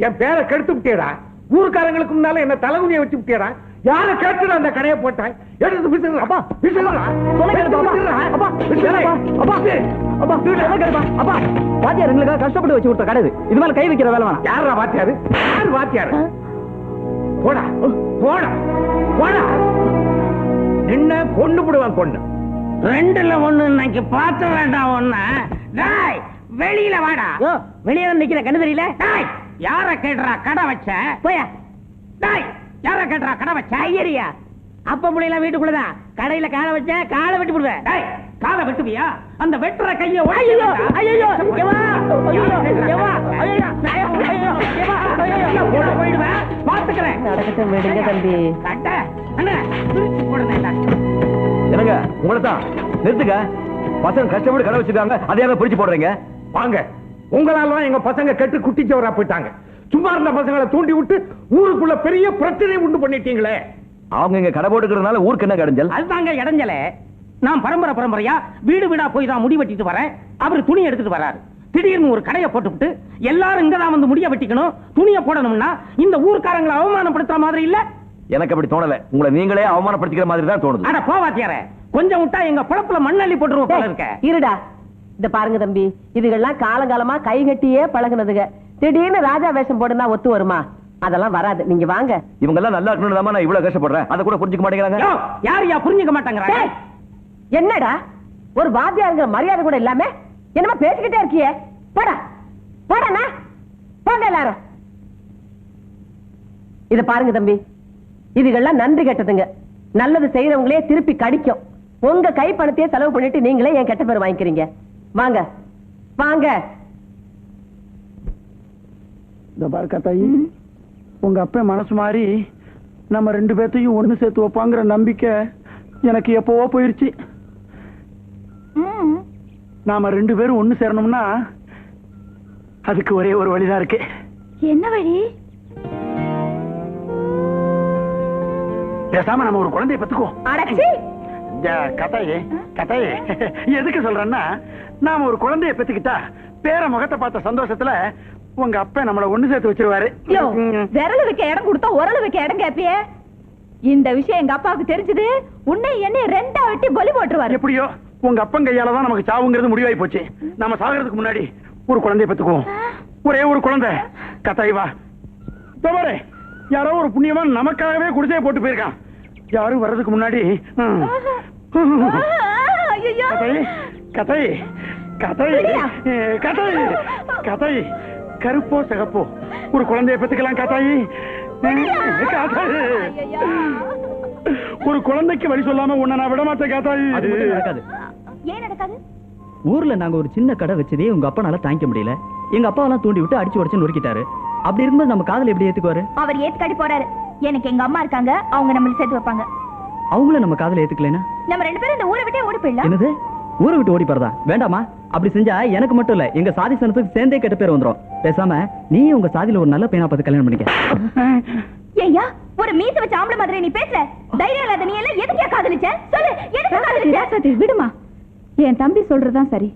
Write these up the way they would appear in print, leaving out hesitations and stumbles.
என் பேரை கெடுத்து விட்டியடா. ஊருக்காரங்களுக்கு முன்னால என்ன தலைகுனிய வச்சு விட்டியடா. யார கேட்டுடா அந்த கடையை போட்டேன்? எடுத்து விட்டுறா. அப்பா விட்டுறா. வாத்தியார் எங்களுக்காக கஷ்டப்பட்டு வச்சு கொடுத்த கடை இது மேல கை வைக்கிற வேலை வேணாம். யாரா வாத்தியாரு? யாரு வாத்தியாரு? போடா போடா போடா. நின்ன கொண்டு போடுவான் பொண்ணு. ரெண்டுல ஒண்ணு இன்னைக்கு பார்த்து வேண்டாம் ஒண்ணு. டேய் வெளியில வாடா. வெளியில நிக்கிற கண்ணு தெரியல. டேய் யார கேட்றா கடை வச்ச? போயா. டேய் யார கேட்றா கடை வச்ச? ஐயரியா அப்ப முடியல வீட்டுக்குள்ளதான் கடையில காலை வச்ச காலை வெட்டி போடுவேன். டேய் காலை வெட்டுவியா? அந்த வெட்டுற கைய ஐயோ ஐயோ போயிடுவேன். பாத்துக்கிறேன். நடக்கட்டும் விடுங்க தம்பி. கட்ட அண்ணா பிரிச்சு போடுங்க. என்னங்க உங்களை தான் நிறுத்துங்க. பசங்க கஷ்டப்பட்டு கடை வச்சிருக்காங்க, அதையாக பிரிச்சு போடுறீங்க. வாங்க. உங்களால எங்க பசங்க கெட்டு குட்டிச்சவரா போயிட்டாங்க. சும்மா இருந்த பசங்களை தூண்டி விட்டு ஊருக்குள்ள பெரிய பிரச்சனை உண்டு பண்ணிட்டீங்களே. அவங்க இங்க கடை போட்டுக்கிறதுனால ஊருக்கு என்ன கடைஞ்சல்? அதுதாங்க இடைஞ்சல. நான் பரம்பரையா வீடு வீடா போய் தான் முடி வெட்டிட்டு வரேன். அவர் துணி எடுத்துட்டு வராரு. திடீர்னு ஒரு கடையை போட்டுவிட்டு எல்லாரும் இங்கதான் வந்து முடிய வெட்டிக்கணும், துணியை போடணும்னா இந்த ஊர்க்காரங்களை அவமானப்படுத்துற மாதிரி இல்ல? எனக்கு அப்படி தோணல. உங்களை நீங்களே அவமானப்படுத்திக்கிற மாதிரி தான் தோணுது. அட போவாத்தியார, கொஞ்சம் விட்டா எங்க பொழப்புல மண்ணள்ளி போட்டுருவோம் போல இருக்க. இருடா. இந்த பாருங்க தம்பி, இதுகெல்லாம் காலங்காலமா கை கட்டியே பழகுனதுங்க. திடீர்னு ராஜா வேஷம் போடுனா ஒத்து வருமா? அதெல்லாம் வராது. நீங்க வாங்க. இவங்க எல்லாம் நல்லா இருக்கணும் நான் இவ்வளவு கஷ்டப்படுறேன். அதை கூட புரிஞ்சுக்க மாட்டேங்கிறாங்க. யாரையா புரிஞ்சுக்க மாட்டேங்கிறாங்க? என்னடா ஒரு வாத்தியாருங்கிற மரியாதை கூட இல்லாம என்னமா பேசிக்கிட்டே இருக்கியே? போடா போடா போங்க எல்லாரும். இத பாருங்க தம்பி, இதுகெல்லாம் நன்றி கெட்டதுங்க. நல்லது செய்யறவங்களே திருப்பி கடிக்கும். உங்க கை பணத்தையே செலவு பண்ணிட்டு நீங்களே என் கெட்ட பேர் வாங்கிக்கிறீங்க. வாங்க வாங்க. இந்த பாருக்கா தாயி, உங்க அப்பா மனசு மாதிரி நம்ம ரெண்டு பேர்த்தையும் ஒண்ணு சேர்த்து வைப்பாங்கிற நம்பிக்கை எனக்கு எப்பவோ போயிருச்சு. நாம ரெண்டு பேரும் ஒண்ணு சேரணும்னா அதுக்கு ஒரே ஒரு வழிதான் இருக்கு. என்ன வழி? பேசாம நம்ம ஒரு குழந்தைய பெத்துக்குவோம். கதையே எதுக்கு சொல்றேன்னா, நாம ஒரு குழந்தைய பெத்துக்கிட்டா பேர முகத்தை பார்த்த சந்தோஷத்துல உங்க அப்பா நம்மள ஒண்ணு சேர்த்து வச்சிருவாரு. விரல் வைக்க இடம் கொடுத்தா உரல் வைக்க இடம் கேப்பியே. இந்த விஷயம் எங்க அப்பாவுக்கு தெரிஞ்சது உன்னை என்னை ரெண்டா வெட்டி பலி போட்டுருவாரு. எப்படியோ உங்க அப்பன் கையாலதான் நமக்கு சாவுங்கிறது முடிவாய் போச்சு. நம்ம சாகிறதுக்கு முன்னாடி ஒரு குழந்தைய பெத்துக்குவோம். ஒரே ஒரு குழந்தை. கத்தாய் வா. பாரு, யாரோ ஒரு புண்ணியவான் நமக்காகவே குடிசையை போட்டு போயிருக்கான். யாரும் வர்றதுக்கு முன்னாடி கதை கதை கதை கதை கருப்போ சிகப்போ ஒரு குழந்தைய பெத்துக்கலாம். கத்தாயி ஒரு குழந்தைக்கு வழி சொல்லாம உன்னை நான் விட மாட்டேன். காத்தாயி ஏன் நடக்காது? ஊர்ல நாங்க ஒரு சின்ன கடை வச்சதே உங்க அப்பனால தாங்கிக்க முடியல. எங்க அப்பாவெல்லாம் தூண்டி விட்டு அடிச்சு உடச்சு நொறுக்கிட்டாரு. அப்படி இருக்கும்போது நம்ம காதல எப்படி ஏத்துக்குவாரு? அவர் ஏத்துக்காடி போறாரு. எனக்கு எங்க அம்மா இருக்காங்க, அவங்க நம்மள சேர்த்து வைப்பாங்க. அவங்கள நம்ம காதல ஏத்துக்கலனா நம்ம ரெண்டு பேரும் இந்த ஊரை விட்டே ஓடி போயிடலாம். என்னது ஊரை விட்டு ஓடி போறதா? வேண்டாமா. அப்படி செஞ்சா எனக்கு மட்டும் இல்ல எங்க சாதி சனத்துக்கு சேர்ந்தே கெட்ட பேர் வந்துரும். பேசாம நீ உங்க சாதியில ஒரு நல்ல பையனா பார்த்து கல்யாணம் பண்ணிக்க. ஏய்யா, ஒரு மீச வச்ச ஆம்பளை மாதிரி நீ பேசல. தைரியம் இல்லாத நீ எல்லாம் எதுக்கே காதலிச்ச? சொல்லு, எதுக்கு காதலிச்ச? விடுமா, என் தம்பி சொல்றதுதான் சரி.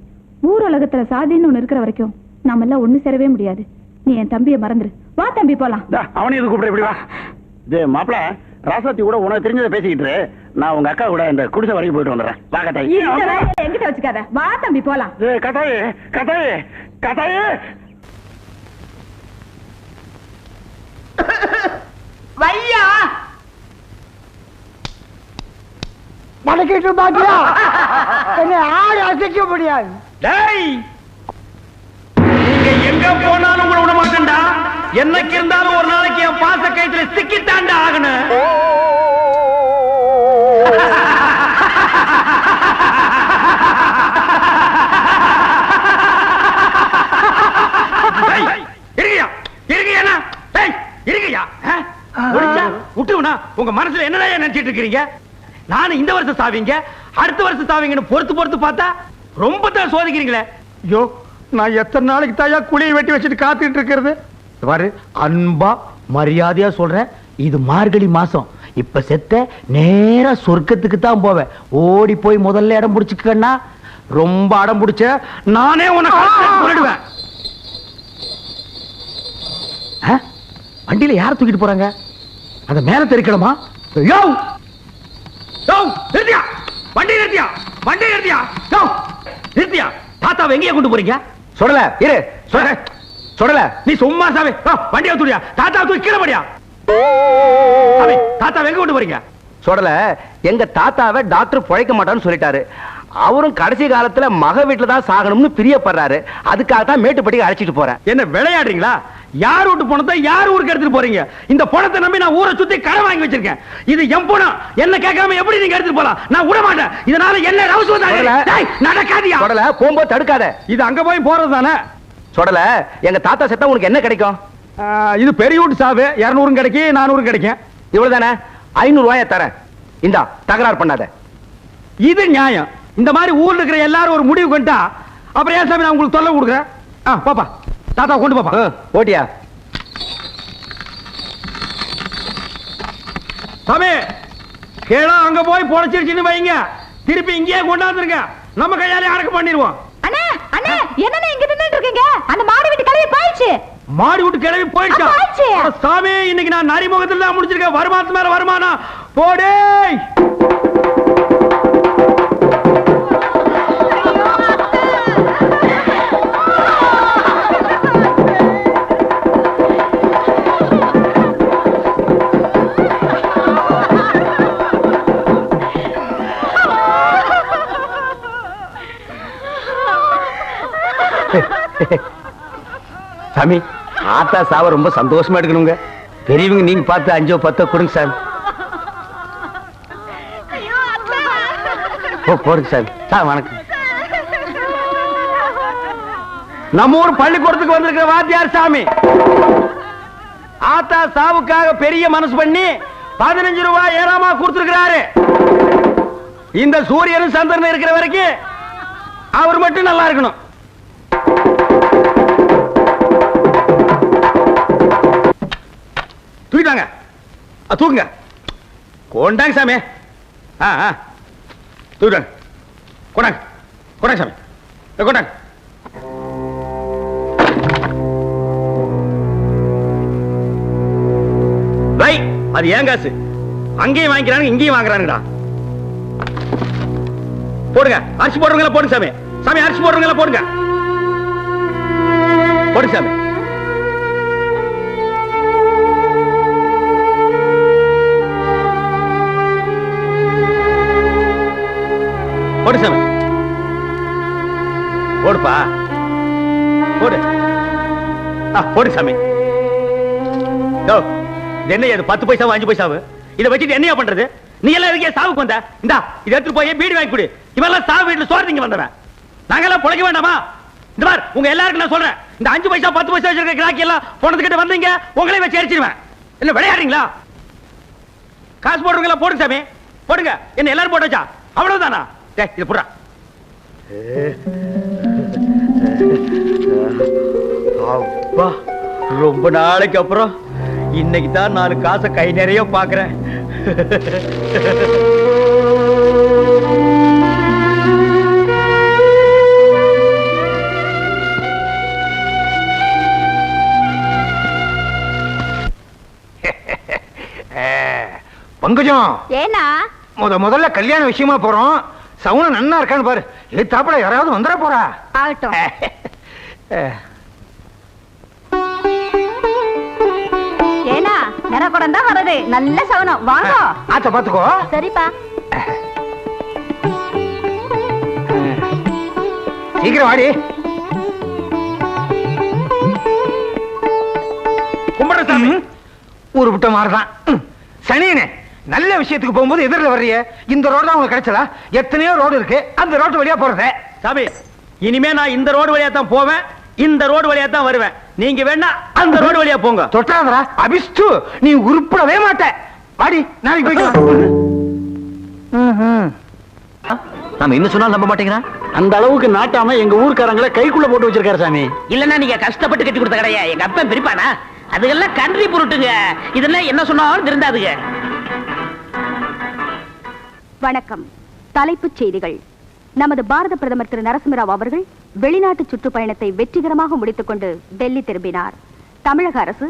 ஊர் உலகத்துல சாதின்னு ஒண்ணு இருக்கிற வரைக்கும் நாம எல்லாம் ஒண்ணு சேரவே முடியாது. நீ என் தம்பியை மறந்துரு. வா தம்பி போலாம். அவனையும் இது கூப்பிட எப்படி? வா. இது மாப்பிள ராசாத்தி கூட உனக்கு தெரிஞ்சதை பேசிக்கிட்டு நான் உங்க அக்கா கூட இந்த குடிசை வரைக்கும் போயிட்டு வந்துடுறேன். வா கட்டாயி. எங்கிட்ட வச்சுக்காத. வா தம்பி போலாம். கட்டாயே கட்டாயே கட்டாயே. வையா மடக்கிட்டு பாத்தியா? என்ன ஆடு அசைக்க முடியாது. நீங்க எங்க போனாலும் உங்களை விட மாட்டேன்டா. என்னைக்கு இருந்தாலும் ஒரு நாளைக்கு என் பாச கைத்துல சிக்கித்தாண்டா ஆகணும். உங்க மனசுல என்னடா நினைச்சிட்டு இருக்கீங்க? நானும் இந்த வருஷம் சாவீங்க, அடுத்த வருஷம் சாவீங்கன்னு பொறுத்து பொறுத்து பார்த்தா ரொம்ப தான் சோதிக்கிறீங்களே. ஐயோ, நான் எத்தனை நாளைக்கு தாயா குழியை வெட்டி வச்சுட்டு காத்துட்டு இருக்கிறது? பாரு, அன்பா மரியாதையா சொல்றேன், இது மார்கழி மாசம். இப்ப செத்த நேரா சொர்க்கத்துக்கு தான் போவேன். ஓடி போய் முதல்ல இடம் பிடிச்சுக்கன்னா ரொம்ப அடம் பிடிச்ச நானே உனக்கு சொல்லிடுவேன். வண்டியில யார் தூக்கிட்டு போறாங்க? அத மேல தெரிக்கணுமா? யோ யோ நிறுத்தியா, வண்டி நிறுத்தியா, வண்டி நிறுத்தியா, யோ நிறுத்தியா. தாத்தாவை எங்கேயே கொண்டு போறீங்க? சொல்லல இரு, சொல்லல. நீ சும்மா சாமி, வண்டியை தூக்கியா, தாத்தா தூக்கி கீழே படியா. தாத்தாவை எங்க கொண்டு போறீங்க? சொல்லல, எங்க தாத்தாவை டாக்டர் பிழைக்க மாட்டான்னு சொல்லிட்டாரு. அவரும் கடைசி காலத்துல மக வீட்டுல தான் சாகணும்னு பிரியப்படுறாரு. அதுக்காக தான் மேட்டுப்பட்டிக்கு அழைச்சிட்டு போறேன். என்ன விளையாடுறீங்களா? யார் வீட்டு பணத்தை யார் ஊருக்கு எடுத்துட்டு போறீங்க? இந்த பணத்தை நம்பி நான் ஊரை சுத்தி கடன் வாங்கி வச்சிருக்கேன். இது என் பணம். என்ன கேட்காம எப்படி நீங்க எடுத்துட்டு போலாம்? நான் விட மாட்டேன். இதனால என்ன நடக்காதியா? சொல்லல, போகும்போது தடுக்காத. இது அங்க போய் போறது தானே. சொல்லல, எங்க தாத்தா செத்தா உனக்கு என்ன கிடைக்கும்? இது பெரிய வீட்டு சாவு. 200 கிடைக்கும், 400 கிடைக்கும். இவ்வளவுதானே? 500 ரூபாய தரேன். இந்தா, தகராறு பண்ணாத. இது நியாயம். இந்த மாதிரி ஊர்ல இருக்கிற எல்லாரும் ஒரு முடிவு கொண்டா அப்புறம் ஏன் சாமி நான் உங்களுக்கு தொல்லை கொடுக்குறேன்? பாப்பா, தாத்தா கொண்டு பாப்பா. ஓட்டியா சாமி, கேளா அங்க போய் பொழைச்சிருச்சுன்னு வைங்க, திருப்பி இங்கேயே கொண்டாந்துருங்க. நம்ம கையாலே அடக்கம் பண்ணிடுவோம். அண்ணே அண்ணே, என்னண்ணே இங்க நின்னுட்டு இருக்கீங்க? அந்த மாடு வீட்டு கிளவி போயிடுச்சு. மாடி விட்டு கிளவி போயிடுச்சா? சாமி, இன்னைக்கு நான் நரிமுகத்துல தான் முடிச்சிருக்கேன். வருமானத்து மேல வருமானம் போடே. சாமி, ஆத்தா சாவ ரொம்ப சந்தோஷமா எடுக்கணுங்க. பெரியவங்க நீங்க பார்த்து 5 10 கொடுங்க சாமி. போடுங்க சாமி. வணக்கம். நம்ம ஊர் பள்ளிக்கூடத்துக்கு வந்திருக்கிற வாத்தியார் சாமி ஆத்தா சாவுக்காக பெரிய மனசு பண்ணி 15 ரூபாய் ஏறாமா கொடுத்திருக்கிறாரு. இந்த சூரியனும் சந்திரன் இருக்கிற வரைக்கும் அவர் மட்டும் நல்லா இருக்கணும். தூக்கிட்டாங்க, தூக்குங்க. கொண்டாங்க சாமி. தூக்கிட்டாங்க. கொண்டாங்க, கொண்டாங்க சாமி, கொண்டாங்க. அது ஏன் காசு? அங்கேயும் வாங்கிக்கிறாங்க, இங்கேயும் வாங்குறானுடா. போடுங்க, அரிசி போடுறவங்கள போடுங்க சாமி. சாமி, அரிசி போடுறவங்கள போடுங்க. போடுங்க சாமி. போடு சாமி, போடுப்பா, போடு. போடு சாமி. என்ன 10 பைசா 5 பைசாவு இதை வச்சுட்டு என்னையா பண்றது? நீ எல்லாம் இருக்கே சாவுக்கு வந்த. இந்தா, இதை எடுத்துட்டு போய் பீடி வாங்கி கொடு. இவெல்லாம் சாவு வீட்டுல சோறு வந்தவன். நாங்கெல்லாம் பொழைக்க வேண்டாமா? இந்த மாதிரி உங்க எல்லாருக்கும் நான் சொல்றேன், இந்த 5 பைசா 10 பைசா வச்சிருக்க கிராக்கி எல்லாம் போனதுக்கிட்ட வந்தீங்க, உங்களே வச்சு எரிச்சிருவேன். என்ன விளையாடுறீங்களா? காசு போடுறவங்களா போடுங்க சாமி, போடுங்க. என்ன எல்லாரும் போட்டு வச்சா அவ்வளவுதானா? இது புறா. ரொம்ப நாளைக்கு அப்புறம் இன்னைக்கு தான் நான் காசை கை நிறைய பாக்குறேன். பங்கஜம், ஏனா முதல்ல கல்யாண விஷயமா போறோம். சவுன நன்னா இருக்கான்னு பாரு. எழுத்தாப்புல யாராவது வந்துட போறா. ஆகட்டும். ஏனா நரகுடம் தான் வருது. நல்ல சவுனம். வாங்க. ஆத்த பாத்துக்கோ. சரிப்பா. சீக்கிரம் வாடி. கும்பிடுறசாமி, ஊரு விட்ட மாதிரிதான். சனியனே, நல்ல விஷயத்துக்கு போகும்போது எதிரில் வர்றிய. இந்த ரோடு தான் உங்களுக்கு கிடைச்சதா? எத்தனையோ ரோடு இருக்கு, அந்த ரோடு வழியா போறது. சாமி, இனிமே நான் இந்த ரோடு வழியா தான் போவேன், இந்த ரோடு வழியா தான் வருவேன். நீங்க வேணா அந்த ரோடு வழியா போங்க. தொட்டாதரா அபிஷ்டு, நீ உருப்படவே மாட்ட. வாடி, நாளைக்கு போய்க்கலாம். நாம இன்னும் சொன்னாலும் நம்ப மாட்டேங்கிறா. அந்த அளவுக்கு நாட்டாம எங்க ஊர்க்காரங்களை கைக்குள்ள போட்டு வச்சிருக்காரு சாமி. இல்லன்னா நீங்க கஷ்டப்பட்டு கட்டி கொடுத்த கடையா எங்க அப்பா பிரிப்பானா? அதுக்கெல்லாம் கன்றி பொருட்டுங்க. இதெல்லாம் என்ன சொன்னாலும் திருந்தாதுங்க. வணக்கம். தலைப்புச் செய்திகள். நமது பாரத பிரதமர் திரு நரசிம்மராவ் அவர்கள் வெளிநாட்டு சுற்றுப்பயணத்தை வெற்றிகரமாக முடித்துக் கொண்டு டெல்லி திரும்பினார். தமிழக அரசு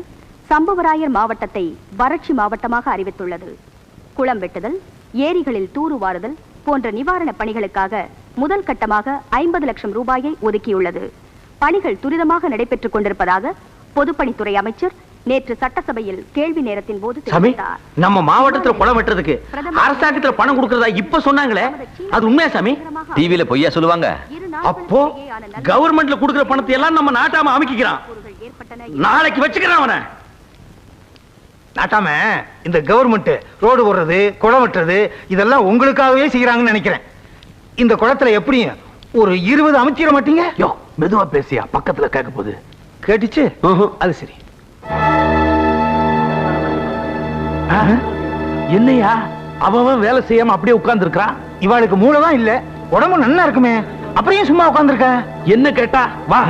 சம்புவராயர் மாவட்டத்தை வறட்சி மாவட்டமாக அறிவித்துள்ளது. குளம் வெட்டுதல், ஏரிகளில் தூர்வாருதல் போன்ற நிவாரண பணிகளுக்காக முதல் கட்டமாக 50 லட்சம் ரூபாயை ஒதுக்கியுள்ளது. பணிகள் துரிதமாக நடைபெற்றுக் கொண்டிருப்பதாக பொதுப்பணித்துறை அமைச்சர் நேற்று சட்டசபையில் கேள்வி நேரத்தின் போது தெரிவித்தார். நம்ம மாவட்டத்துல குளம் வெட்டுறதுக்கு அரசாங்கத்துல பணம் கொடுக்கறதா இப்ப சொன்னாங்களே, அது உண்மையா சாமி? டிவில பொய்யா சொல்லுவாங்க. அப்போ கவர்மெண்ட்ல கொடுக்கிற பணத்தை எல்லாம் நம்ம நாட்டாம அமைக்கிறான். நாளைக்கு வச்சுக்கிறான் அவனை. நாட்டாம இந்த கவர்மெண்ட் ரோடு போடுறது, குளம் வெட்டுறது இதெல்லாம் உங்களுக்காகவே செய்யறாங்கன்னு நினைக்கிறேன். இந்த குளத்துல எப்படியும் ஒரு 20 அமைச்சிட மாட்டீங்க? யோ, மெதுவா பேசியா, பக்கத்துல கேட்க போகுது. கேட்டுச்சு? அது சரி. என்னையா அவன் வேலை செய்யாம அப்படியே உட்கார்ந்து இருக்கான்? இவாளுக்கு மூளைதான் இல்ல, உடம்பு நல்லா இருக்குமே, அப்படியே சும்மா உட்கார்ந்துருக்க. என்ன கேட்டா வா.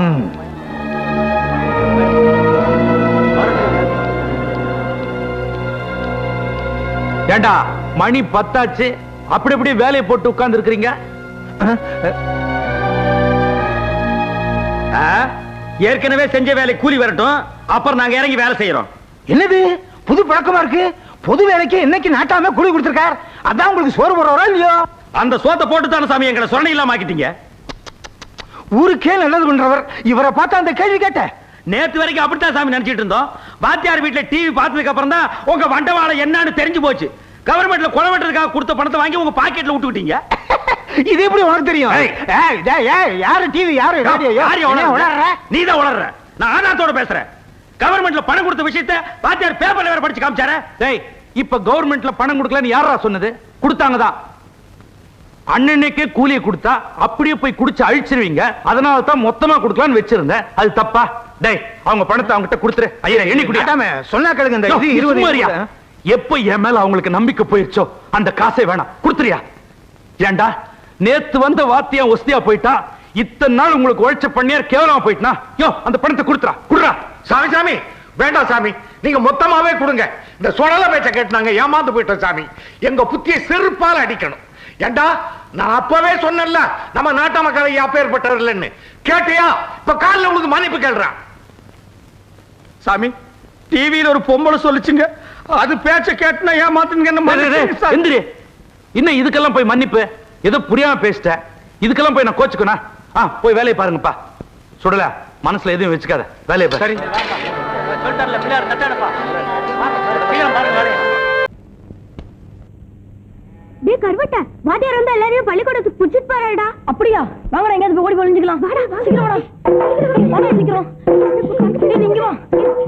ஏண்டா மணி 10 ஆச்சு, அப்படி அப்படி வேலையை போட்டு உட்கார்ந்து இருக்கிறீங்க. ஏற்கனவே செஞ்ச வேலை கூலி வரட்டும், அப்புறம் நாங்க இறங்கி வேலை செய்யறோம். என்னது புது பழக்கமா இருக்கு? பொது வேலைக்கு என்னைக்கு நாட்டாம கூலி கொடுத்திருக்கார், அதான் உங்களுக்கு சோறு போடுறவரா இல்லையோ? அந்த சோத்தை போட்டு தானே சாமி எங்களை சொரணை இல்லாம ஆக்கிட்டீங்க. ஊருக்கே நல்லது பண்றவர் இவரை பார்த்தா அந்த கேள்வி கேட்ட. நேத்து வரைக்கும் அப்படித்தான் சாமி நினைச்சிட்டு இருந்தோம். வாத்தியார் வீட்டுல டிவி பார்த்ததுக்கு அப்புறம் தான் உங்க வண்டவாளம் என்னன்னு தெரிஞ்சு போச்சு. கவர்மெண்ட்ல குளம் வெட்டுறதுக்காக கொடுத்த பணத்தை வாங்கி உங்க பாக்கெட்ல விட்டுக்கிட்டீங்க. இது எப்படி உனக்கு தெரியும்? யாரு டிவி, யாரு நீதான் உளர்ற. நான் ஆதாரத்தோட பேசுறேன். கவர்மெண்ட்ல பணம் கொடுத்த விஷயத்தை வாத்தியார் பேப்பர்ல வேற படிச்சு காமிச்சாரே. டேய், இப்ப கவர்மெண்ட்ல பணம் கொடுக்கலன்னு யாரா சொன்னது? கொடுத்தாங்கதான். அண்ணனுக்கே கூலியை கொடுத்தா அப்படியே போய் குடிச்சு அழிச்சிருவீங்க. அதனால தான் மொத்தமா கொடுக்கலான்னு வச்சிருந்தேன். அது தப்பா? டேய், அவங்க பணத்தை அவங்ககிட்ட கொடுத்துரு. ஐயா, எண்ணி குடியாம சொன்னா கேளுங்க. இந்த 20 எப்ப என் மேல அவங்களுக்கு நம்பிக்கை போயிருச்சோ அந்த காசை வேணாம், கொடுத்துறியா? ஏண்டா நேத்து வந்த வாத்தியம் ஒஸ்தியா போயிட்டா, இத்தனை நாள் உங்களுக்கு உழைச்ச பண்ணியார் கேவலமா போயிட்டா. யோ, அந்த பணத்தை கொடுத்துறா, குடுறா. சாமி சாமி வேண்டாம் சாமி, நீங்க மொத்தமாவே கொடுங்க. இந்த சொடல பேச்ச கேட்டு நாங்க ஏமாந்து போயிட்டோம் சாமி. எங்க புத்தியை செருப்பால அடிக்கணும். ஏண்டா நான் அப்பவே சொன்னேன்ல நம்ம நாட்டு மக்கள் அப்பேற்பட்டவர் இல்லைன்னு. கேட்டியா? இப்ப காலில் உங்களுக்கு மன்னிப்பு கேள்றான். சாமி, டிவியில ஒரு பொம்பளை சொல்லிச்சுங்க, அது பேச்ச கேட்டுனா ஏமாத்துங்க. இன்னும் இதுக்கெல்லாம் போய் மன்னிப்பு? ஏதோ புரியாம பேசிட்ட, இதுக்கெல்லாம் போய் நான் கோச்சுக்கணும்? போய் வேலையை பாருங்கப்பா. சுடல, மனசுல எதுவும் வச்சுக்காத, வேலையை பாரு. சரி. டேய் கர்வட்ட, வாத்தியார் வந்து எல்லாரையும் பள்ளிக்கூடத்துக்கு புடிச்சிட்டு போறாடா. அப்படியா? வாங்கடா, எங்கயாவது போய் ஓடி ஒளிஞ்சிக்கலாம். வாடா, சீக்கிரம் வாடா. வாடா சீக்கிரம். டேய் நீங்க வா.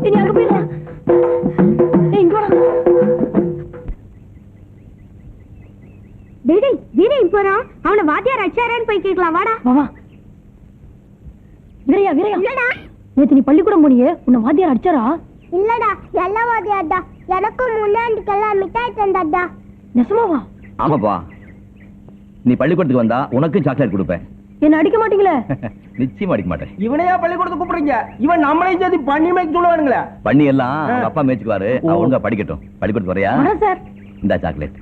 நீ அங்க போயிடலாம். டேய் இங்க வாடா. டேய் வீரே போறா. அவன வாத்தியார் அச்சாரன்னு போய் கேட்கலாம். வாடா. வா. வீரையா இல்லடா. நேத்து நீ பள்ளிக்கூடம் போனியே, உன்னை வாத்தியார் அடிச்சாரா? இல்லடா, நல்ல வாத்தியார்டா. எனக்கும் முன்னாடிக்கெல்லாம் மிட்டாய் தந்தாடா. நெசமாவா? ஆமாப்பா, நீ பள்ளிக்கூடத்துக்கு வந்தா உனக்கும் சாக்லேட் கொடுப்பேன். என்ன அடிக்க மாட்டீங்களே? நிச்சயமா அடிக்க மாட்டேன். இவனையா பள்ளிக்கூடத்துக்கு கூப்பிடுறீங்க? இவன் நம்மளையும் சேர்த்து பண்ணி மேய்க்க சொல்லுவானுங்களே. பண்ணி எல்லாம் அவங்க அப்பா மேய்ச்சுக்குவாரு. ஒழுங்கா படிக்கட்டும். பள்ளிக்கூடத்துக்கு வரையா? சார், இந்தா சாக்லேட்.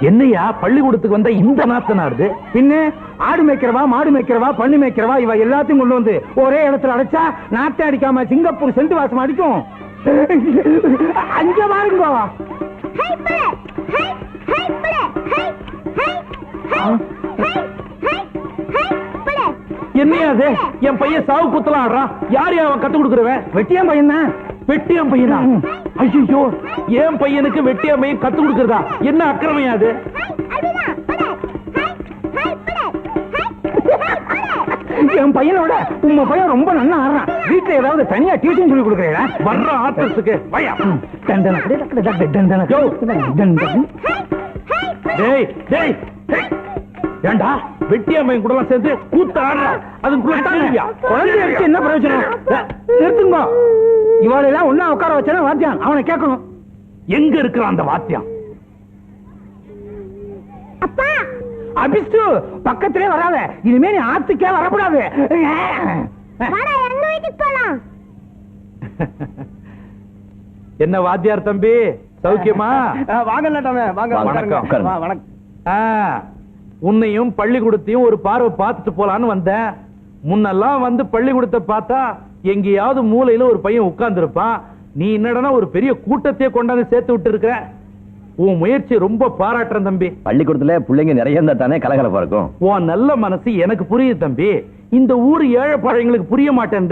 என்னையா பள்ளிக்கூடத்துக்கு வந்த இந்த நாத்தனாருது? பின்ன ஆடு மேய்க்கிறவா, மாடு மேய்க்கிறவா, பண்ணி மேய்க்கிறவா, இவ எல்லாத்தையும் கொண்டு வந்து ஒரே இடத்துல அடைச்சா நாட்டை அடிக்காம சிங்கப்பூர் செண்டு வாசம் அடிக்கும். அங்க பாருங்க. என்னையா அது? என் பையன் சாவு குத்தலாம் ஆடுறான். யாரு அவன் கத்து கொடுக்குறவன்? வெட்டியான் பையன் தான். வெட்டியான் பையனா? ஐயோ, என் பையனுக்கு வெட்டியான் பையன் கத்து கொடுக்கறதா? என்ன அக்கிரமையா அது? என் பையனோட உங்க பையன் ரொம்ப நல்லா ஆடுறான். வீட்டுல ஏதாவது தனியா டியூஷன் சொல்லி கொடுக்குறீங்களா? வர்ற ஆர்டிஸ்டுக்கு பையா. டேய் டேய், ஏண்டா வெட்டியாமையும் கூட சேர்ந்து கூத்து ஆடுறா? அதுக்குள்ள குழந்தைய வச்சு என்ன பிரயோஜனம்? நிறுத்துங்க. இவாளெல்லாம் ஒன்னா உட்கார வச்சாலும் வாத்தியான் அவனை கேட்கணும். எங்க இருக்கிறான் அந்த வாத்தியான்? அப்பா, அபிஷ்டு பக்கத்திலே வராத. இனிமே நீ ஆத்துக்கே வரக்கூடாது. வாடா, எங்க வீட்டுக்கு போலாம். என்ன வாத்தியார் தம்பி சௌக்கியமா? வாங்க வணக்கம். உன்னையும் பள்ளிக்கூடத்தையும் ஒரு பார்வை பார்த்துட்டு போலான்னு வந்தேன். முன்னெல்லாம் வந்து பள்ளிக்கூடத்தை பார்த்தா எங்கேயாவது மூலையில ஒரு பையன் உட்கார்ந்து இருப்பான். நீ என்னடனா ஒரு பெரிய கூட்டத்தையே கொண்டாந்து சேர்த்து விட்டு இருக்க. உன் முயற்சி ரொம்ப பாராட்டுறேன் தம்பி. பள்ளிக்கூடத்துல பிள்ளைங்க நிறைய இருந்தா தானே கலகலப்பா இருக்கும். உன் நல்ல மனசு எனக்கு புரியுது தம்பி. இந்த ஊர் ஏழை பழையங்களுக்கு புரிய மாட்டேன்.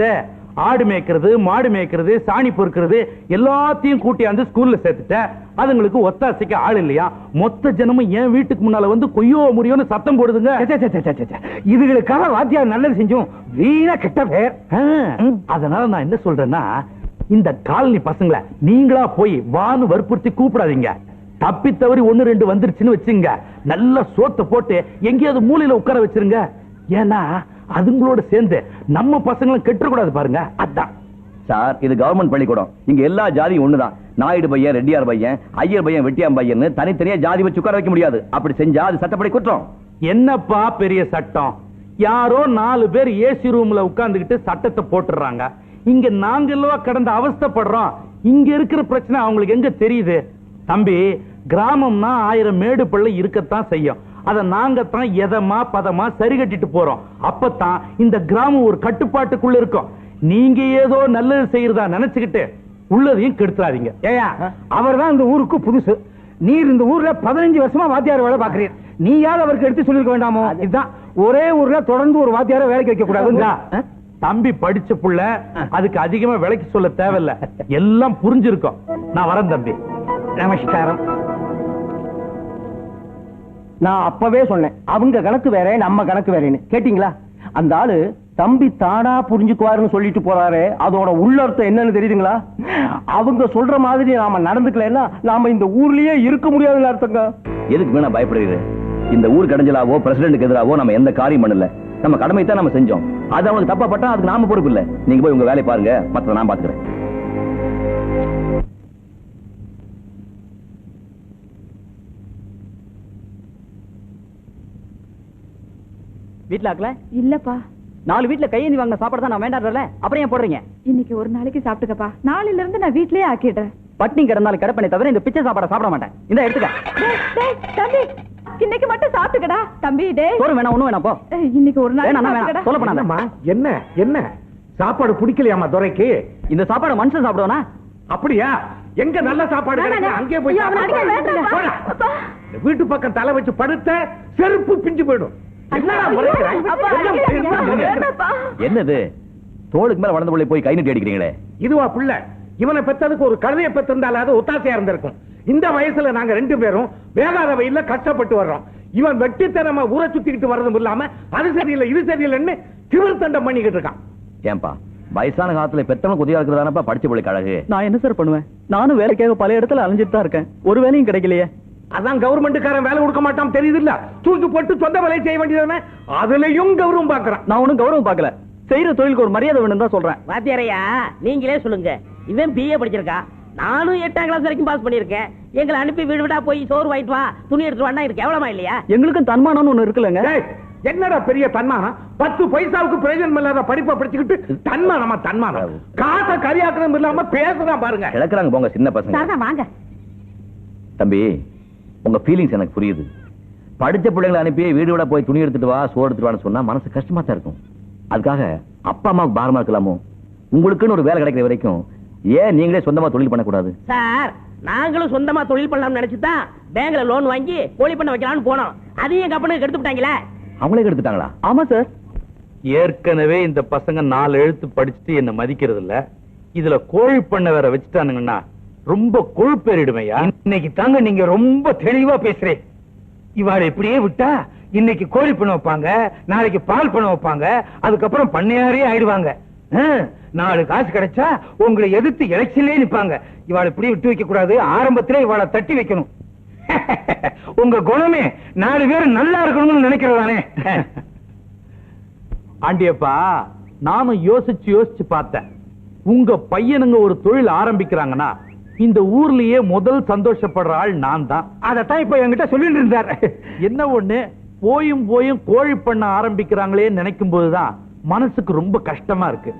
ஆடு மேய்க்கிறது, மாடு மேய்க்கிறது, சாணி பொறுக்கிறது எல்லாத்தையும் கூட்டியாந்து ஸ்கூல்ல சேர்த்துட்ட. அதுங்களுக்கு ஒத்தாசைக்கு ஆள் இல்லையா? மொத்த ஜனமும் என் வீட்டுக்கு முன்னால வந்து கொய்யோ முடியும்னு சத்தம் போடுதுங்க. இதுகளுக்காக வாத்தியார் நல்லது செஞ்சோம், வீணா கெட்ட பேர். அதனால நான் என்ன சொல்றேன்னா, இந்த காலனி பசங்களை நீங்களா போய் வானு வற்புறுத்தி கூப்பிடாதீங்க. தப்பி தவறி 1-2 வந்துருச்சுன்னு வச்சுங்க, நல்ல சோத்தை போட்டு எங்கேயாவது மூலையில உட்கார வச்சிருங்க. ஏன்னா அதுங்களோட சேர்ந்து நம்ம பசங்களும் கெட்டுக்கூடாது பாருங்க. அதான் சார், இது கவர்மெண்ட் பள்ளிக்கூடம். இங்க எல்லா ஜாதியும் ஒண்ணுதான். நாயுடு பையன், ரெட்டியார் பையன், ஐயர் பையன், வெட்டியாம் பையன் தனித்தனியா ஜாதி வச்சு உட்கார வைக்க முடியாது. அப்படி செஞ்சா அது சட்டப்படி குற்றம். என்னப்பா பெரிய சட்டம்? யாரோ 4 பேர் ஏசி ரூம்ல உட்கார்ந்துகிட்டு சட்டத்தை போட்டுறாங்க. இங்க நாங்கெல்லாம் கடந்த அவஸ்தைப்படுறோம். இங்க இருக்கிற பிரச்சனை அவங்களுக்கு எங்க தெரியுது? தம்பி, கிராமம்னா 1000 மேடு பள்ளி இருக்கத்தான் செய்யும். அத நாங்க தான் எதமா பதமா சரி கட்டிட்டு போறோம். அப்பதான் இந்த கிராமம் ஒரு கட்டுப்பாட்டுக்குள்ள இருக்கும். நீங்க ஏதோ நல்லது செய்யறதா நினைச்சுக்கிட்டு உள்ளதையும் கெடுத்துறாதீங்க. ஏயா, அவர் தான் இந்த ஊருக்கு புதுசு. நீர் இந்த ஊர்ல 15 வருஷமா வாத்தியார் வேலை பாக்குறீர். நீயாவது அவருக்கு எடுத்து சொல்லிருக்க வேண்டாமோ? இதுதான் ஒரே ஊர்ல தொடர்ந்து ஒரு வாத்தியார வேலைக்கு வைக்க கூடாது. தம்பி படிச்ச புள்ள, அதுக்கு அதிகமா விலைக்கு சொல்ல தேவையில்ல. எல்லாம் புரிஞ்சிருக்கும். நான் வரேன் தம்பி. நமஸ்காரம். நான் அப்பவே சொன்னேன், அவங்க கணக்கு வேற நம்ம கணக்கு வேறேன்னு. கேட்டீங்களா? அந்த ஆளு தம்பி தானா புரிஞ்சுக்குவாருன்னு சொல்லிட்டு போறாரு. அதோட உள்ளர்த்தம் என்னன்னு தெரியுதுங்களா? அவங்க சொல்ற மாதிரி நாம நடந்துக்கலன்னா நாம இந்த ஊர்லயே இருக்க முடியாதுன்னு அர்த்தங்க. எதுக்கு வேணா பயப்படுறீங்க? இந்த ஊர் கடைஞ்சலாவோ பிரசிடென்ட்க்கு எதிராவோ நம்ம எந்த காரியம் பண்ணல. நம்ம கடமை தான் நம்ம செஞ்சோம். அது அவங்களுக்கு தப்பா பட்டா அதுக்கு நாம பொறுப்பு இல்ல. நீங்க போய் உங்க வேலையை பாருங்க, மத்த நான் பாத்துக்கிறேன். வீட்ல ஆக்கல இல்லப்பா. 4 வீட்ல கையேந்தி வாங்கின சாப்பாடு தான் நான் வேண்டாம்ல. அப்புறம் ஏன் போடுறீங்க? இன்னைக்கு ஒரு நாளைக்கு சாப்பிட்டுக்கப்பா. நாளையில இருந்து நான் வீட்லயே ஆக்கிடுறேன். பட்டினி கிடந்தாலும் கிடப்பனே தவிர இந்த பிச்சை சாப்பாடை சாப்பிட மாட்டேன். இந்த எடுத்துக்க. தம்பி, இன்னைக்கு மட்டும் சாப்பிட்டுக்கடா தம்பி. சோறு வேணாம், ஒண்ணும் வேணாம் போ. இன்னைக்கு ஒரு நாள் சொல்ல பண்ணாதம்மா. என்ன என்ன சாப்பாடு பிடிக்கலையாமா துரைக்கு? இந்த சாப்பாடு மனுஷன் சாப்பிடுவானா? அப்படியா? எங்க நல்ல சாப்பாடு கிடைக்கும் அங்கே போய் வீட்டு பக்கம் தலை வச்சு படுத்த செருப்பு பிஞ்சு போயிடும். என்னது தோளுக்கு மேல வளர்ந்த பிள்ளை போய் கை நீட்டி அடிக்கிறீங்களே? இதுவா பிள்ளை? இவனை பெற்றதுக்கு ஒரு கழுதையை பெற்றிருந்தால அது ஒத்தாசையா இருந்திருக்கும். இந்த வயசுல நாங்க 2 பேரும் வேகாத வெயில்ல கஷ்டப்பட்டு வர்றோம். இவன் வெட்டித்தனமா ஊரை சுத்திக்கிட்டு வர்றதும் இல்லாம அது சரியில்லை இது சரியில்லைன்னு திமிர்த்தண்டம் பண்ணிக்கிட்டு இருக்கான். ஏன்பா, வயசான காலத்துல பெத்தவங்க உதவியா இருக்கிறதானப்பா படிச்ச பிள்ளைக்கு அழகு. நான் என்ன சார் பண்ணுவேன்? நானும் வேலைக்காக பல இடத்துல அலைஞ்சிட்டு தான் இருக்கேன். ஒரு வேலையும் கிடைக்கலையே. அதான் கவர்மெண்ட்காரன் வேலை கொடுக்க மாட்டான் தெரியுது இல்ல? தூக்கி போட்டு சொந்த வேலையை செய்ய வேண்டியதானே? அதுலயும் கௌரவம் பாக்குறான். நான் ஒன்னும் கௌரவம் பாக்கல. செய்யற தொழிலுக்கு ஒரு மரியாதை வேணும் தான் சொல்றேன். வாத்தியாரையா, நீங்களே சொல்லுங்க. இவன் BA படிச்சிருக்கா, நானும் 8ஆம் கிளாஸ் வரைக்கும் பாஸ் பண்ணிருக்கேன். எங்களை அனுப்பி வீடு விடா போய் சோறு வாங்கிட்டு வா, துணி எடுத்து வாடா, இது கேவலமா இல்லையா? எங்களுக்கும் தன்மானம்னு ஒண்ணு இருக்குல்லங்க. என்னடா பெரிய தன்மானம்? 10 பைசாவுக்கு பிரயோஜனம் இல்லாத படிப்பை படிச்சுக்கிட்டு தன்மானமா? தன்மானம் காசை கரியாக்கணும் இல்லாம பேசுறான் பாருங்க. இழக்கிறாங்க போங்க சின்ன பசங்க. வாங்க தம்பி, உங்க ஃபீலிங்ஸ் எனக்கு புரியுது. படிச்ச பிள்ளைங்களை அனுப்பி வீடு விட போய் துணி எடுத்துட்டு வா, சோறு எடுத்துட்டு வான்னு சொன்னா மனசு கஷ்டமா தான் இருக்கும். அதுக்காக அப்பா அம்மாவுக்கு பாரமா இருக்கலாமோ? உங்களுக்குன்னு ஒரு வேலை கிடைக்கிற வரைக்கும் ஏன் நீங்களே சொந்தமா தொழில் பண்ணக்கூடாது? சார், நாங்களும் சொந்தமா தொழில் பண்ணலாம்னு நினைச்சுதான் பேங்க்ல லோன் வாங்கி கோழி பண்ண வைக்கலாம்னு போனோம். அதையும் கம்பெனிக்கு எடுத்து விட்டாங்களே. அவங்களே எடுத்துட்டாங்களா? ஆமா சார். ஏற்கனவே இந்த பசங்க 4 எழுத்து படிச்சுட்டு என்ன மதிக்கிறது இல்ல. இதுல கோழி பண்ண வேற வச்சுட்டானுங்கன்னா ரொம்ப கொழுப்பேறிடுமையா. இன்னைக்கு தாங்க நீங்க ரொம்ப தெளிவா பேசுறேன். இவாளை இப்படியே விட்டா இன்னைக்கு கோழி பண்ண வைப்பாங்க, நாளைக்கு பால் பண்ண வைப்பாங்க, அதுக்கப்புறம் பண்ணையாரே ஆயிடுவாங்க. 4 காசு கிடைச்சா உங்களை எதிர்த்து எலெக்ஷன்லயே நிப்பாங்க. இவாளை இப்படி விட்டு வைக்க கூடாது. ஆரம்பத்திலே இவாளை தட்டி வைக்கணும். உங்க குணமே 4 பேர் நல்லா இருக்கணும்னு நினைக்கிறதானே? ஆண்டியப்பா, நானும் யோசிச்சு யோசிச்சு பார்த்தேன். உங்க பையனுங்க ஒரு தொழில் ஆரம்பிக்கிறாங்கன்னா இந்த ஊர்லயே முதல் சந்தோஷப்படுற ஆள் நான் தான். அதத்தான் இப்ப என்கிட்ட சொல்லிட்டு இருந்தார். என்ன ஒண்ணு, போயும் போயும் கோழி பண்ண ஆரம்பிக்கிறாங்களே நினைக்கும் போதுதான் மனசுக்கு ரொம்ப கஷ்டமா இருக்கு.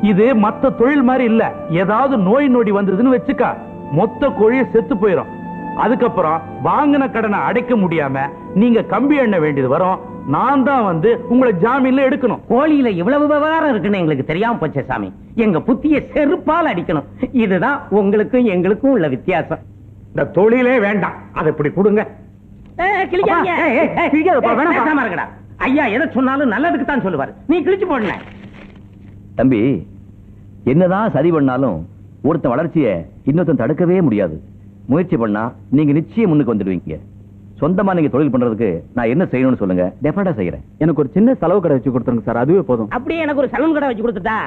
இது மத்த தொழில் மாதிரி இல்ல. ஏதாவது நோய் நொடி வந்ததுன்னு வச்சுக்க, மொத்த கோழிய செத்து போயிடும். அதுக்கப்புறம் வாங்கின கடனை அடைக்க முடியாம நீங்க கம்பி எண்ண வேண்டியது வரும். நான் தான் வந்து உங்களை ஜாமீன்ல எடுக்கணும். கோழியில இவ்வளவு விவகாரம் இருக்குன்னு எங்களுக்கு தெரியாம போச்சே சாமி. எங்க புத்திய செருப்பால் அடிக்கணும். இதுதான் உங்களுக்கும் எங்களுக்கும் உள்ள வித்தியாசம். இந்த தொழிலே வேண்டாம், அதை இப்படி கொடுங்க. ஐயா எதை சொன்னாலும் நல்லதுக்கு தான் சொல்லுவாரு. நீ கிழிச்சு போடல. தம்பி, என்னதான் சரி பண்ணாலும் ஒருத்தன் வளர்ச்சியை இன்னொருத்தன் தடுக்கவே முடியாது. முயற்சி பண்ணா நீங்க நிச்சயம் முன்னுக்கு வந்துடுவீங்க. சொந்தமா நீங்க தொழில் பண்றதுக்கு நான் என்ன செய்யணும்னு சொல்லுங்க, டெஃபினட்டா செய்யறேன். எனக்கு ஒரு சின்ன செலவு கடை வச்சு கொடுத்துருங்க சார், அதுவே போதும். அப்படியே எனக்கு ஒரு சலூன் கடை வச்சு கொடுத்துட்டா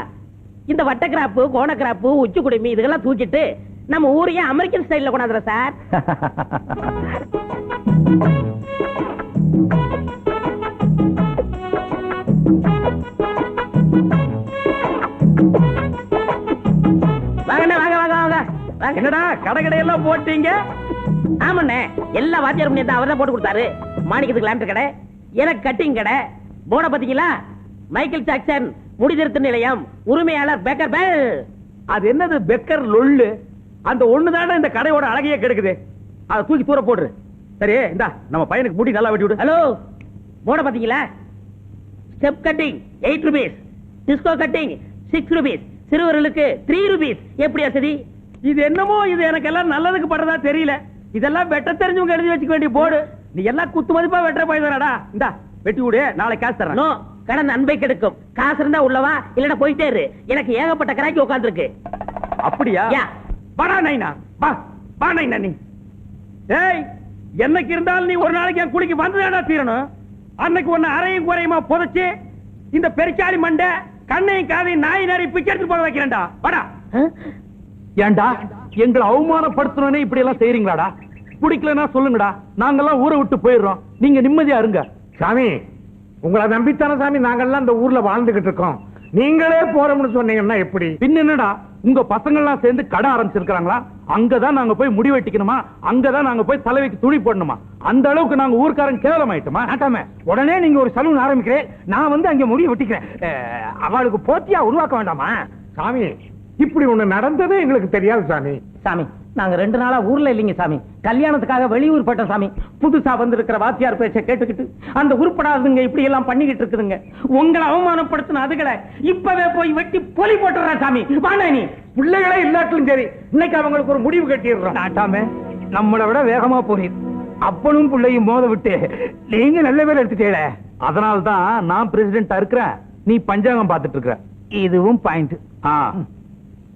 இந்த வட்ட கிராப்பு, கோண கிராப்பு, உச்சி குடுமி இதெல்லாம் தூக்கிட்டு நம்ம ஊரையே அமெரிக்கன் ஸ்டைல்ல கொண்டாந்துற சார். என்னடா கடை கடையெல்லாம் போட்டீங்க? ஆமாண்ணே, எல்லா வாத்தியார் முன்னே அவர் தான் போட்டு கொடுத்தாரு. மாணிக்கத்துக்கு லேம்ப் கடை, எனக்கு கட்டிங் கடை. போன பாத்தீங்களா? மைக்கேல் ஜாக்சன் முடிதிருத்த நிலையம், உரிமையாளர் பெக்கர் பெல். அது என்னது பெக்கர் லொள்ளு? அந்த ஒண்ணுதானே இந்த கடையோட அழகையே கெடுக்குது. அதை தூக்கி தூர போடுற. சரி, இந்தா நம்ம பையனுக்கு முடி நல்லா வெட்டி விடு. ஹலோ, போன பாத்தீங்களா? Step cutting 8 rupees, disco cutting 6 rupees, சிறுவர்களுக்கு 3 ரூபீஸ். எப்படி வசதி? இது என்னமோ இது எனக்கு எல்லாம் நல்லதுக்கு படுறதா தெரியல. இதெல்லாம் வெட்ட தெரிஞ்சவங்க எழுதி வச்சுக்க வேண்டிய போடு. நீ எல்லாம் குத்து மதிப்பா வெட்ட போய்தானடா. இந்தா வெட்டி விடு, நாளை காசு தரேன். நோ, கடன் அன்பை கெடுக்கும். காசு இருந்தா உள்ளவா, இல்லனா போயிட்டே இரு. எனக்கு ஏகப்பட்ட கிராக்கி உட்கார்ந்துருக்கு. அப்படியா? வாடா நைனா, வா வா நைனா. நீ ஏய், என்னைக்கு இருந்தாலும் நீ ஒரு நாளைக்கு என் குளிக்கு வந்துதாடா தீரணும். அன்னைக்கு ஒன்னு அரையும் குறையுமா புதைச்சு இந்த பெருச்சாளி மண்டை கண்ணையும் காதையும் நாய் நாரி பிச்சை எடுத்து போக வைக்கிறேன்டா. வாடா. ஏண்டா எங்களை அவமானப்படுத்தணும்னே இப்படி எல்லாம் செய்யறீங்களாடா? பிடிக்கலன்னா சொல்லுங்கடா, நாங்கெல்லாம் ஊரை விட்டு போயிடுறோம். நீங்க நிம்மதியா இருங்க. சாமி, உங்களை நம்பித்தானே சாமி நாங்கெல்லாம் இந்த ஊர்ல வாழ்ந்துகிட்டு இருக்கோம். நீங்களே போறோம்னு சொன்னீங்கன்னா எப்படி? பின்ன என்னடா, உங்க பசங்க எல்லாம் சேர்ந்து கடை ஆரம்பிச்சிருக்காங்களா? அங்கதான் நாங்க போய் முடி வெட்டிக்கணுமா? அங்கதான் நாங்க போய் தலைவைக்கு துணி போடணுமா? அந்த அளவுக்கு நாங்க ஊர்க்காரன் கேவலமாயிட்டோமா? உடனே நீங்க ஒரு சலூன் ஆரம்பிக்கிறேன், நான் வந்து அங்க முடி வெட்டிக்கிறேன். அவளுக்கு போட்டியா உருவாக்க வேண்டாமா? சாமி, இப்படி ஒண்ணு நடந்ததே எங்களுக்கு தெரியாது சாமி. சாமி, நாங்க 2 நாளா ஊர்ல இல்லீங்க சாமி. கல்யாணத்துக்காக வெளியூர் போட்டோம் சாமி. புதுசா வந்திருக்கிற வாத்தியார் பேச்ச கேட்டுக்கிட்டு அந்த உருப்படாதுங்க இப்படி எல்லாம் பண்ணிக்கிட்டு இருக்குதுங்க. உங்களை அவமானப்படுத்தின அதுகளை இப்பவே போய் வெட்டி பொலி போட்டுறா சாமி. வாடா, நீ பிள்ளைகளே இல்லாட்டிலும் சரி, இன்னைக்கு அவங்களுக்கு ஒரு முடிவு கட்டிடுறோம். நாட்டாம நம்மளை விட வேகமா போறீர். அப்பனும் பிள்ளையும் மோத விட்டு நீங்க நல்ல பேர் எடுத்துட்டே. அதனால்தான் நான் பிரசிடென்டா இருக்கிறேன், நீ பஞ்சாங்கம் பாத்துட்டு இருக்க. இதுவும் பாயிண்ட்.